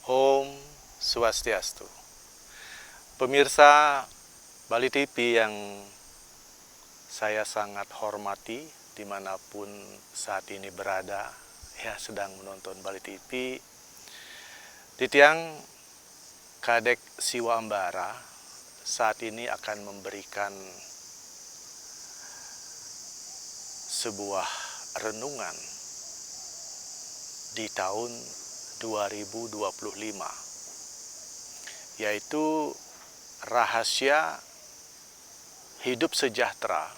Om Swastiastu. Pemirsa Bali TV yang saya sangat hormati dimanapun saat ini berada, ya sedang menonton Bali TV. Titiang Kadek Siwa Ambara saat ini akan memberikan sebuah renungan di tahun 2025, yaitu rahasia hidup sejahtera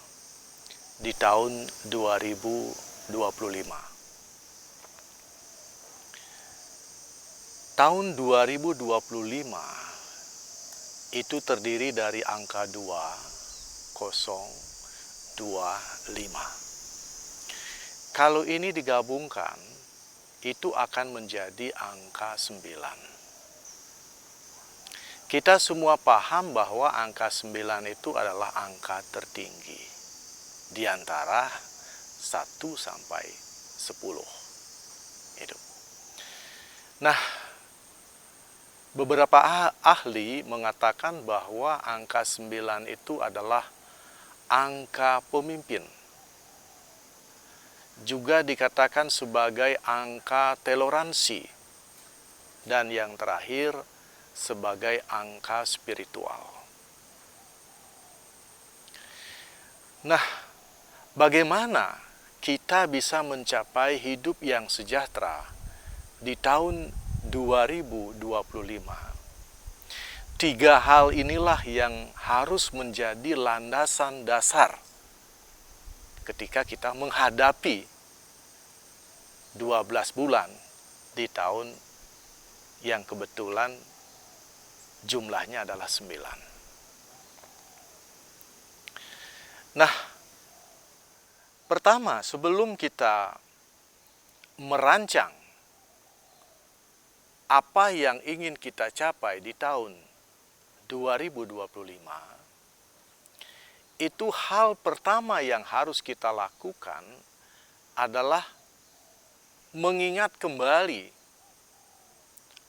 di tahun 2025. Tahun 2025 itu terdiri dari angka 2025. Kalau ini digabungkan, itu akan menjadi angka 9. Kita semua paham bahwa angka 9 itu adalah angka tertinggi di antara 1 sampai 10. Itu. Nah, beberapa ahli mengatakan bahwa angka 9 itu adalah angka pemimpin. Juga dikatakan sebagai angka toleransi, dan yang terakhir sebagai angka spiritual. Nah, bagaimana kita bisa mencapai hidup yang sejahtera di tahun 2025? 3 hal inilah yang harus menjadi landasan dasar ketika kita menghadapi 12 bulan di tahun yang kebetulan jumlahnya adalah 9. Nah, pertama, sebelum kita merancang apa yang ingin kita capai di tahun 2025, itu hal pertama yang harus kita lakukan adalah mengingat kembali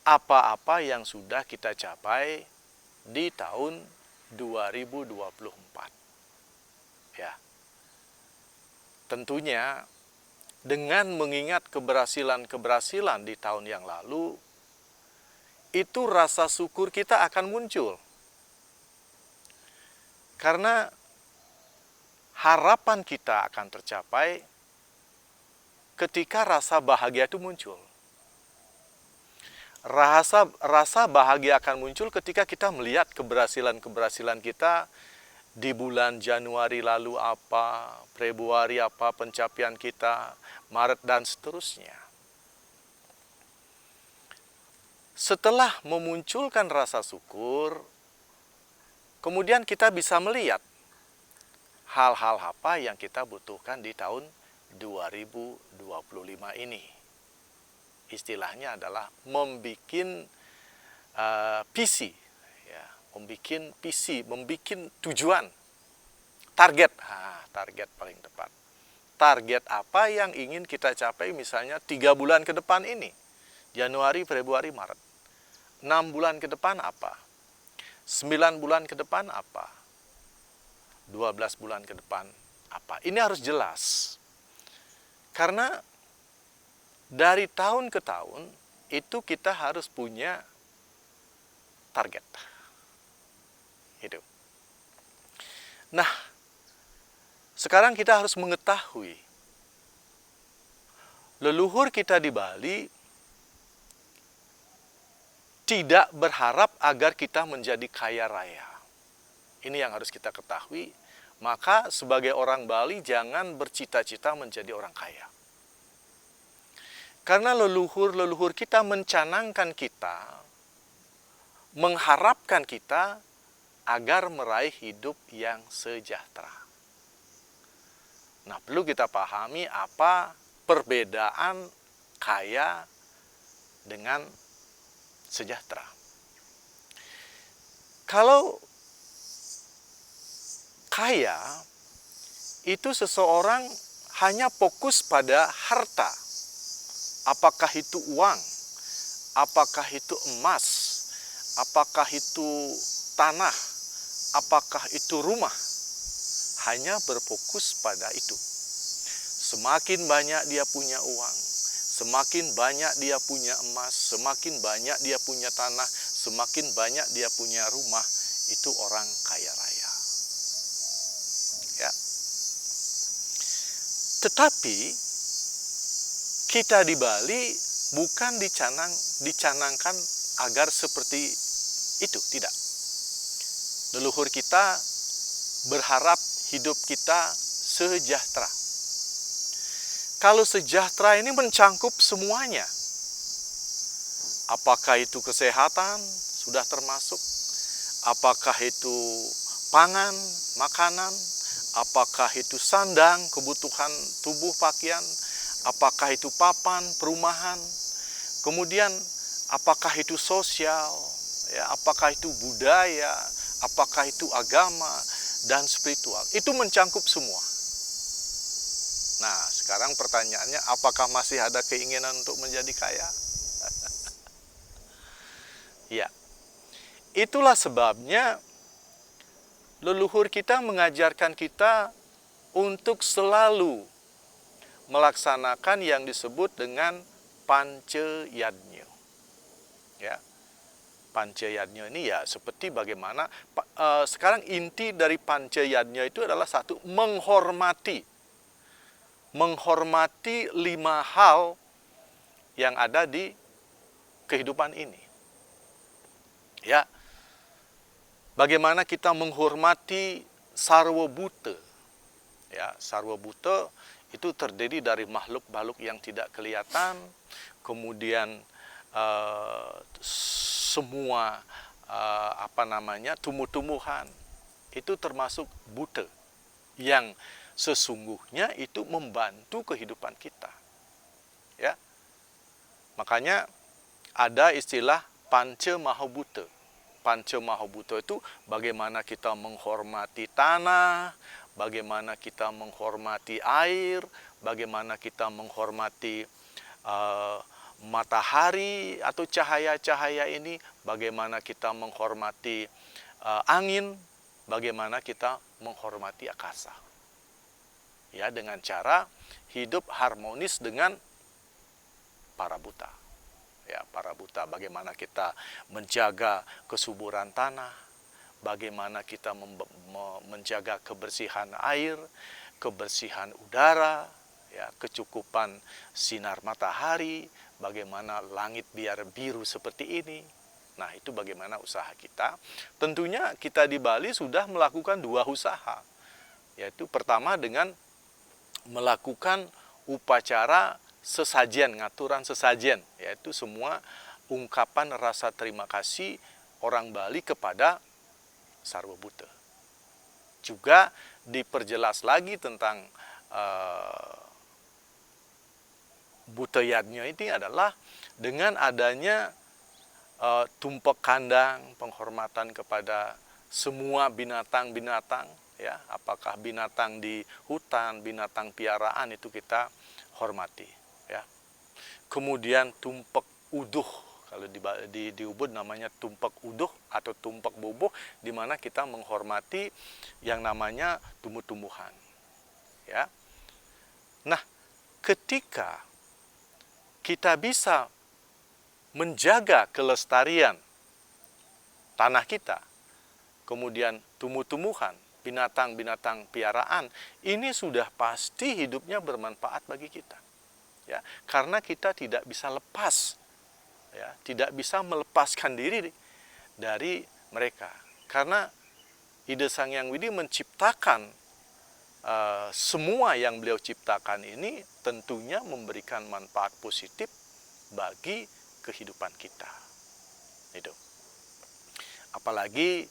apa-apa yang sudah kita capai di tahun 2024. Ya. Tentunya dengan mengingat keberhasilan-keberhasilan di tahun yang lalu, itu rasa syukur kita akan muncul. Karena harapan kita akan tercapai ketika rasa bahagia itu muncul. Rasa bahagia akan muncul ketika kita melihat keberhasilan-keberhasilan kita di bulan Januari lalu apa, Februari apa pencapaian kita, Maret dan seterusnya. Setelah memunculkan rasa syukur, kemudian kita bisa melihat hal-hal apa yang kita butuhkan di tahun 2025 ini. Istilahnya adalah membuat visi, ya, membuat tujuan, target. Target paling tepat. Target apa yang ingin kita capai misalnya 3 bulan ke depan ini. Januari, Februari, Maret. 6 bulan ke depan apa? 9 bulan ke depan apa? 12 bulan ke depan apa? Ini harus jelas. Karena dari tahun ke tahun itu kita harus punya target. Itu. Nah, sekarang kita harus mengetahui leluhur kita di Bali tidak berharap agar kita menjadi kaya raya. Ini yang harus kita ketahui. Maka sebagai orang Bali jangan bercita-cita menjadi orang kaya. Karena leluhur-leluhur kita mencanangkan kita, mengharapkan kita agar meraih hidup yang sejahtera. Nah, perlu kita pahami apa perbedaan kaya dengan sejahtera. Kalau kaya itu seseorang hanya fokus pada harta, apakah itu uang, apakah itu emas, apakah itu tanah, apakah itu rumah, hanya berfokus pada itu. Semakin banyak dia punya uang, semakin banyak dia punya emas, semakin banyak dia punya tanah, semakin banyak dia punya rumah, itu orang kaya raya. Ya. Tetapi kita di Bali bukan dicanangkan agar seperti itu, tidak. Leluhur kita berharap hidup kita sejahtera. Kalau sejahtera ini mencangkup semuanya. Apakah itu kesehatan sudah termasuk? Apakah itu pangan, makanan? Apakah itu sandang, kebutuhan tubuh, pakaian? Apakah itu papan, perumahan? Kemudian apakah itu sosial? Ya, apakah itu budaya? Apakah itu agama dan spiritual? Itu mencangkup semua. Nah, sekarang pertanyaannya, apakah masih ada keinginan untuk menjadi kaya? Ya, itulah sebabnya leluhur kita mengajarkan kita untuk selalu melaksanakan yang disebut dengan Pancayadnya. Ya, Pancayadnya ini ya seperti bagaimana sekarang inti dari Pancayadnya itu adalah satu, menghormati 5 hal yang ada di kehidupan ini. Ya, bagaimana kita menghormati Sarwa Buta. Ya, Sarwa Buta itu terdiri dari makhluk-makhluk yang tidak kelihatan, kemudian semua tumbuh-tumbuhan itu termasuk buta yang sesungguhnya itu membantu kehidupan kita. Ya. Makanya ada istilah Panca Mahabuta. Panca Mahabuta itu bagaimana kita menghormati tanah, bagaimana kita menghormati air, bagaimana kita menghormati matahari atau cahaya-cahaya ini, bagaimana kita menghormati angin, bagaimana kita menghormati akasa. Ya, dengan cara hidup harmonis dengan para buta. Ya, para buta, bagaimana kita menjaga kesuburan tanah, bagaimana kita menjaga kebersihan air, kebersihan udara, ya, kecukupan sinar matahari, bagaimana langit biar biru seperti ini. Nah, itu bagaimana usaha kita. Tentunya kita di Bali sudah melakukan 2 usaha. Yaitu pertama dengan melakukan upacara sesajen, ngaturan sesajen, yaitu semua ungkapan rasa terima kasih orang Bali kepada Sarwa Buta. Juga diperjelas lagi tentang Butayadnya ini adalah dengan adanya tumpak kandang, penghormatan kepada semua binatang-binatang, ya, apakah binatang di hutan, binatang piaraan, itu kita hormati, ya. Kemudian tumpak uduh, kalau di Ubud namanya tumpak uduh atau tumpak boboh, di mana kita menghormati yang namanya tumbuh-tumbuhan, ya. Nah, ketika kita bisa menjaga kelestarian tanah kita, kemudian tumbuh-tumbuhan, binatang-binatang piaraan, ini sudah pasti hidupnya bermanfaat bagi kita. Ya, karena kita tidak bisa lepas, ya, tidak bisa melepaskan diri dari mereka. Karena Ida Sang Hyang Widi menciptakan semua yang beliau ciptakan ini tentunya memberikan manfaat positif bagi kehidupan kita. Itu. Apalagi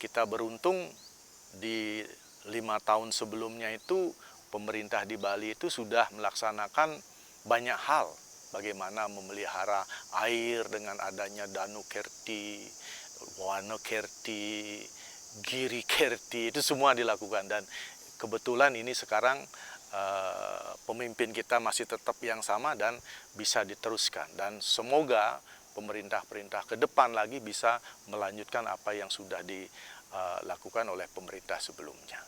kita beruntung di 5 tahun sebelumnya itu pemerintah di Bali itu sudah melaksanakan banyak hal, bagaimana memelihara air dengan adanya Danu Kerti, Wana Kerti, Giri Kerti, itu semua dilakukan. Dan kebetulan ini sekarang pemimpin kita masih tetap yang sama dan bisa diteruskan. Dan semoga pemerintah-pemerintah ke depan lagi bisa melanjutkan apa yang sudah dilakukan oleh pemerintah sebelumnya.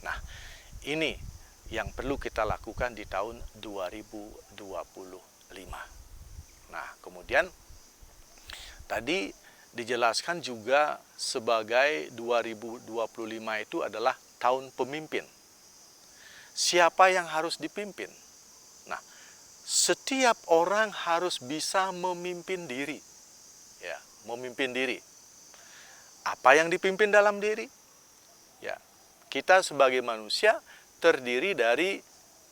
Nah, ini yang perlu kita lakukan di tahun 2025. Nah, kemudian tadi dijelaskan juga sebagai 2025 itu adalah tahun pemimpin. Siapa yang harus dipimpin? Nah, setiap orang harus bisa memimpin diri. Ya, memimpin diri. Apa yang dipimpin dalam diri? Ya, kita sebagai manusia terdiri dari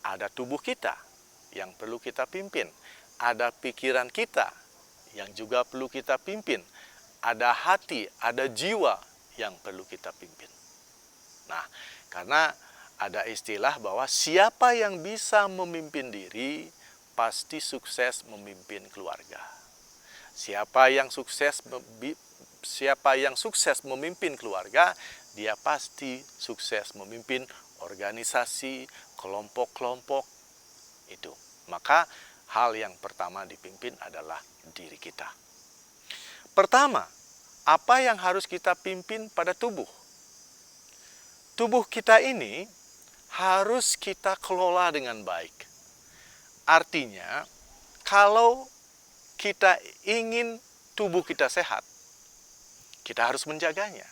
ada tubuh kita yang perlu kita pimpin, ada pikiran kita yang juga perlu kita pimpin, ada hati, ada jiwa yang perlu kita pimpin. Nah, karena ada istilah bahwa siapa yang bisa memimpin diri pasti sukses memimpin keluarga. Siapa yang sukses memimpin keluarga, dia pasti sukses memimpin organisasi, kelompok-kelompok itu. Maka hal yang pertama dipimpin adalah diri kita. Pertama, apa yang harus kita pimpin pada tubuh? Tubuh kita ini harus kita kelola dengan baik. Artinya, kalau kita ingin tubuh kita sehat, kita harus menjaganya.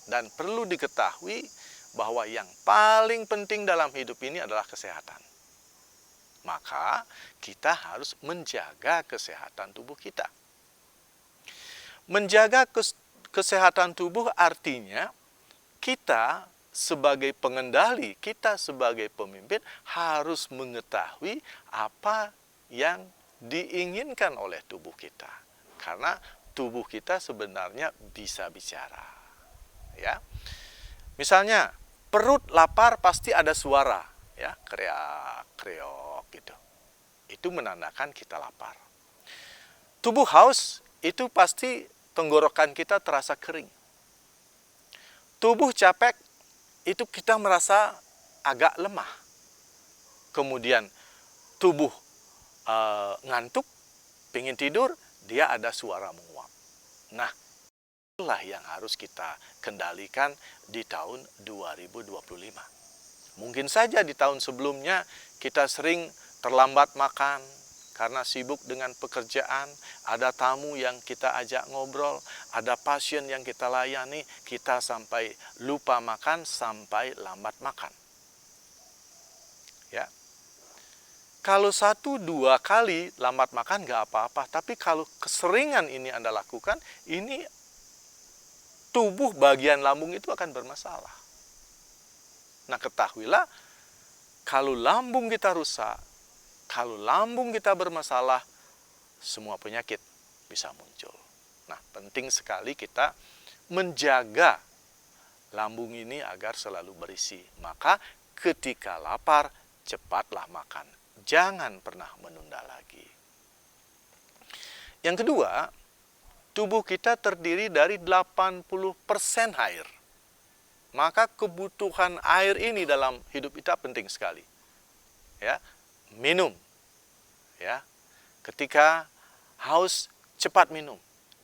Dan perlu diketahui bahwa yang paling penting dalam hidup ini adalah kesehatan. Maka kita harus menjaga kesehatan tubuh kita. Menjaga kesehatan tubuh artinya kita sebagai pengendali, kita sebagai pemimpin harus mengetahui apa yang diinginkan oleh tubuh kita. Karena tubuh kita sebenarnya bisa bicara. Ya. Misalnya, perut lapar pasti ada suara, ya, kreak-kreok gitu. Itu menandakan kita lapar. Tubuh haus itu pasti tenggorokan kita terasa kering. Tubuh capek itu kita merasa agak lemah. Kemudian tubuh ngantuk, pengen tidur, dia ada suara menguap. Nah, itulah yang harus kita kendalikan di tahun 2025. Mungkin saja di tahun sebelumnya kita sering terlambat makan karena sibuk dengan pekerjaan, ada tamu yang kita ajak ngobrol, ada pasien yang kita layani, kita sampai lupa makan, sampai lambat makan. Ya. Kalau 1-2 kali lambat makan nggak apa-apa, tapi kalau keseringan ini Anda lakukan, ini tubuh bagian lambung itu akan bermasalah. Nah, ketahuilah, kalau lambung kita rusak, kalau lambung kita bermasalah, semua penyakit bisa muncul. Nah, penting sekali kita menjaga lambung ini agar selalu berisi. Maka ketika lapar, cepatlah makan. Jangan pernah menunda lagi. Yang kedua, tubuh kita terdiri dari 80% air. Maka kebutuhan air ini dalam hidup kita penting sekali. Ya, minum. Ya. Ketika haus, cepat minum.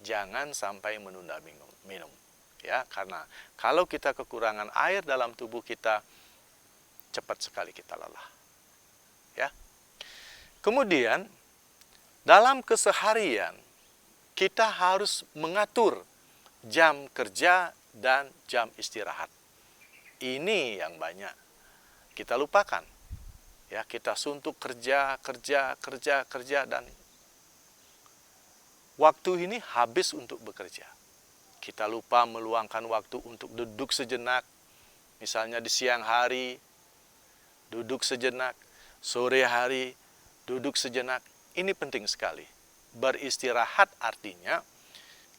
Jangan sampai menunda minum. Ya, karena kalau kita kekurangan air dalam tubuh kita, cepat sekali kita lelah. Ya. Kemudian dalam keseharian kita harus mengatur jam kerja dan jam istirahat. Ini yang banyak kita lupakan. Ya, kita suntuk kerja dan waktu ini habis untuk bekerja. Kita lupa meluangkan waktu untuk duduk sejenak. Misalnya di siang hari, duduk sejenak. Sore hari, duduk sejenak. Ini penting sekali. Beristirahat artinya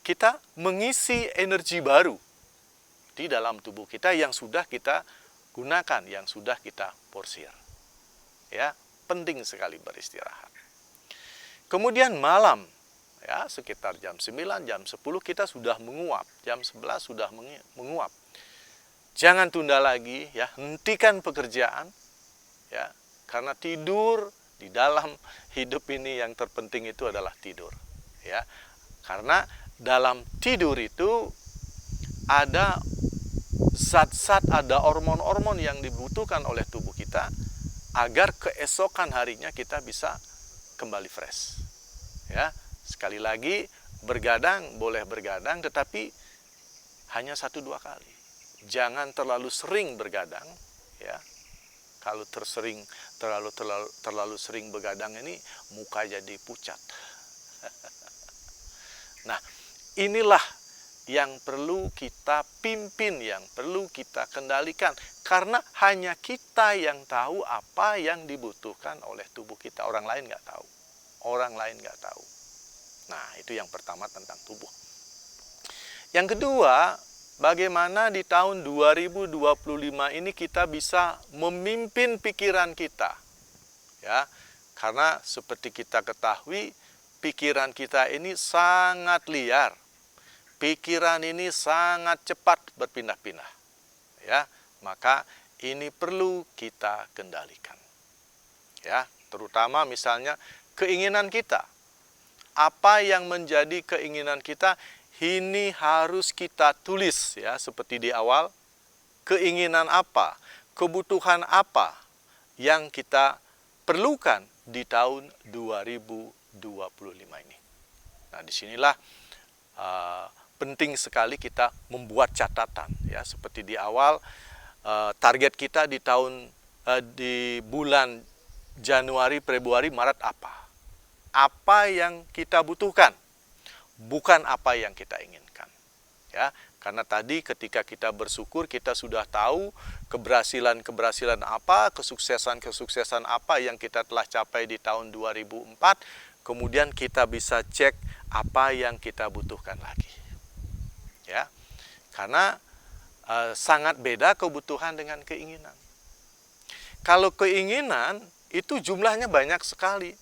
kita mengisi energi baru di dalam tubuh kita yang sudah kita gunakan, yang sudah kita porsir. Ya, penting sekali beristirahat. Kemudian malam, ya, sekitar jam 9, jam 10 kita sudah menguap, jam 11 sudah menguap. Jangan tunda lagi, ya, hentikan pekerjaan, Ya, karena tidur di dalam hidup ini yang terpenting itu adalah tidur. Ya, karena dalam tidur itu ada zat-zat, ada hormon-hormon yang dibutuhkan oleh tubuh kita agar keesokan harinya kita bisa kembali fresh. Ya, sekali lagi, bergadang boleh bergadang, tetapi hanya 1-2 kali. Jangan terlalu sering bergadang. Ya, kalau terlalu sering begadang ini muka jadi pucat. Nah, inilah yang perlu kita pimpin, yang perlu kita kendalikan. Karena hanya kita yang tahu apa yang dibutuhkan oleh tubuh kita. Orang lain nggak tahu. Orang lain nggak tahu. Nah, itu yang pertama tentang tubuh. Yang kedua, bagaimana di tahun 2025 ini kita bisa memimpin pikiran kita. Ya, karena seperti kita ketahui, pikiran kita ini sangat liar. Pikiran ini sangat cepat berpindah-pindah. Ya, maka ini perlu kita kendalikan. Ya, terutama misalnya keinginan kita. Apa yang menjadi keinginan kita ini harus kita tulis, ya, seperti di awal. Keinginan apa, kebutuhan apa yang kita perlukan di tahun 2025 ini. Nah, disinilah penting sekali kita membuat catatan, ya, seperti di awal. Target kita di bulan Januari, Februari, Maret apa yang kita butuhkan, bukan apa yang kita inginkan. Ya, karena tadi ketika kita bersyukur, kita sudah tahu keberhasilan apa, kesuksesan apa yang kita telah capai di tahun 2004. Kemudian kita bisa cek apa yang kita butuhkan lagi. Ya, karena sangat beda kebutuhan dengan keinginan. Kalau keinginan itu jumlahnya banyak sekali.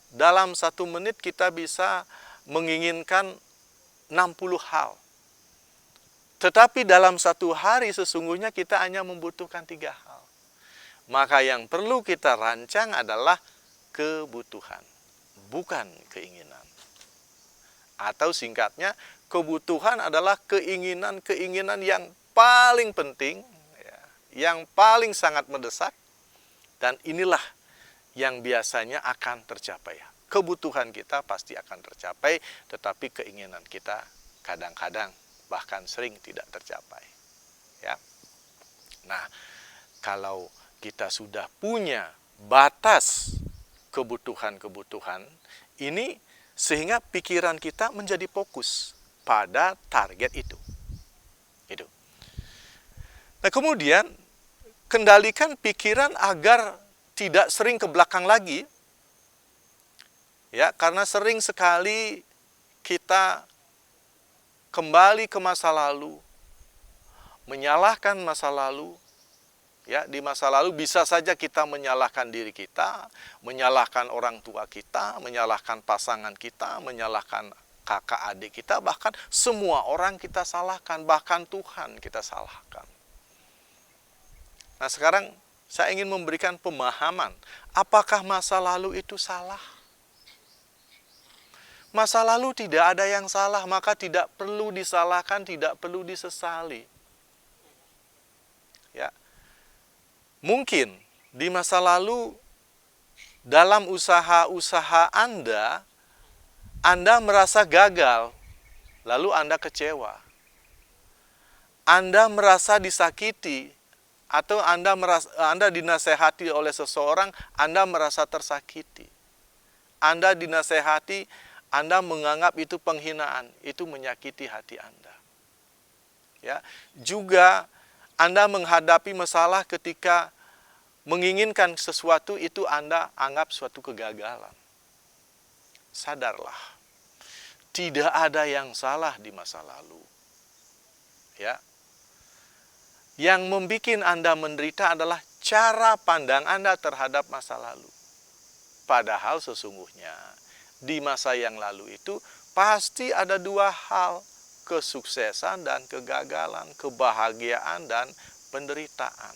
Dalam 1 menit kita bisa menginginkan 60 hal. Tetapi dalam 1 hari sesungguhnya kita hanya membutuhkan 3 hal. Maka yang perlu kita rancang adalah kebutuhan, bukan keinginan. Atau singkatnya, kebutuhan adalah keinginan yang paling penting, ya, yang paling sangat mendesak, dan inilah yang biasanya akan tercapai. Kebutuhan kita pasti akan tercapai, tetapi keinginan kita kadang-kadang bahkan sering tidak tercapai. Ya. Nah, kalau kita sudah punya batas kebutuhan-kebutuhan ini, sehingga pikiran kita menjadi fokus pada target itu. Nah, kemudian kendalikan pikiran agar tidak sering ke belakang lagi. Ya, karena sering sekali kita kembali ke masa lalu, menyalahkan masa lalu. Ya, di masa lalu bisa saja kita menyalahkan diri kita, menyalahkan orang tua kita, menyalahkan pasangan kita, menyalahkan kakak adik kita, bahkan semua orang kita salahkan, bahkan Tuhan kita salahkan. Nah, sekarang saya ingin memberikan pemahaman, apakah masa lalu itu salah? Masa lalu tidak ada yang salah, maka tidak perlu disalahkan, tidak perlu disesali. Ya. Mungkin di masa lalu dalam usaha-usaha Anda merasa gagal, lalu Anda kecewa. Anda merasa disakiti, atau Anda dinasehati oleh seseorang, Anda merasa tersakiti. Anda dinasehati, Anda menganggap itu penghinaan, itu menyakiti hati Anda. Ya, juga Anda menghadapi masalah ketika menginginkan sesuatu, itu Anda anggap suatu kegagalan. Sadarlah, tidak ada yang salah di masa lalu. Ya. Yang membuat Anda menderita adalah cara pandang Anda terhadap masa lalu. Padahal sesungguhnya di masa yang lalu itu pasti ada 2 hal, kesuksesan dan kegagalan, kebahagiaan dan penderitaan.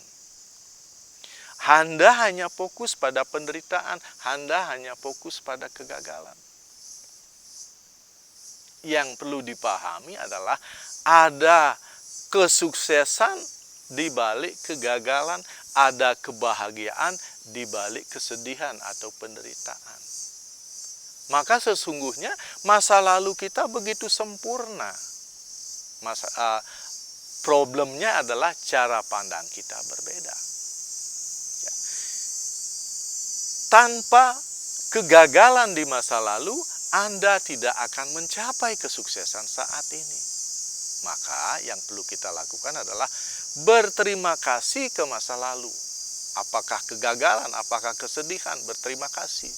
Anda hanya fokus pada penderitaan, Anda hanya fokus pada kegagalan. Yang perlu dipahami adalah ada kesuksesan di balik kegagalan, ada kebahagiaan di balik kesedihan atau penderitaan. Maka sesungguhnya masa lalu kita begitu sempurna. Problemnya adalah cara pandang kita berbeda. Ya. Tanpa kegagalan di masa lalu, Anda tidak akan mencapai kesuksesan saat ini. Maka yang perlu kita lakukan adalah berterima kasih ke masa lalu. Apakah kegagalan, apakah kesedihan, berterima kasih.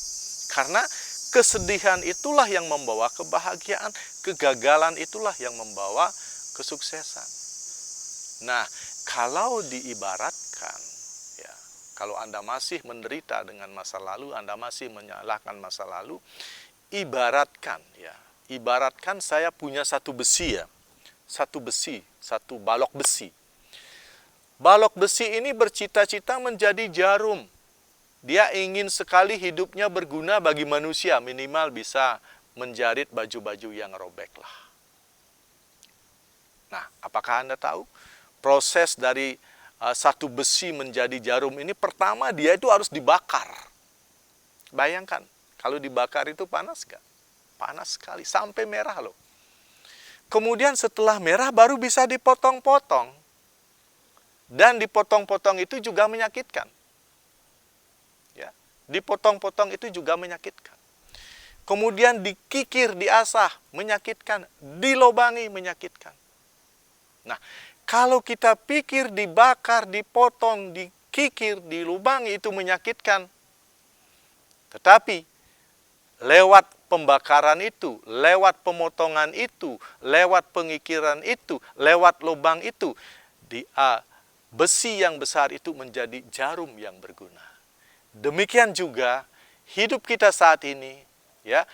Karena kesedihan itulah yang membawa kebahagiaan, kegagalan itulah yang membawa kesuksesan. Nah, kalau diibaratkan, ya, kalau Anda masih menderita dengan masa lalu, Anda masih menyalahkan masa lalu, ibaratkan saya punya satu besi ya, satu balok besi. Balok besi ini bercita-cita menjadi jarum. Dia ingin sekali hidupnya berguna bagi manusia, minimal bisa menjarit baju-baju yang robek lah. Nah, apakah Anda tahu proses dari satu besi menjadi jarum ini? Pertama dia itu harus dibakar. Bayangkan, kalau dibakar itu panas gak? Panas sekali, sampai merah loh. Kemudian setelah merah baru bisa dipotong-potong. Dan dipotong-potong itu juga menyakitkan. Ya, dipotong-potong itu juga menyakitkan. Kemudian dikikir, diasah, menyakitkan. Dilobangi, menyakitkan. Nah, kalau kita pikir dibakar, dipotong, dikikir, dilubangi itu menyakitkan. Tetapi lewat pembakaran itu, lewat pemotongan itu, lewat pengikiran itu, lewat lubang itu, besi yang besar itu menjadi jarum yang berguna. Demikian juga hidup kita saat ini, ya,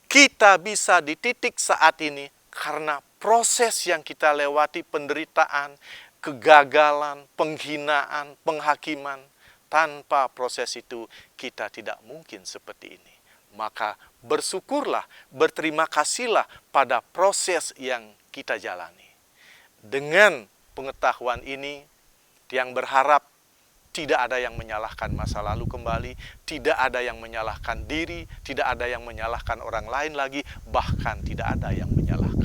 kita bisa di titik saat ini karena proses yang kita lewati, penderitaan, kegagalan, penghinaan, penghakiman. Tanpa proses itu kita tidak mungkin seperti ini. Maka bersyukurlah, berterima kasihlah pada proses yang kita jalani. Dengan pengetahuan ini, yang berharap tidak ada yang menyalahkan masa lalu kembali, tidak ada yang menyalahkan diri, tidak ada yang menyalahkan orang lain lagi, bahkan tidak ada yang menyalahkan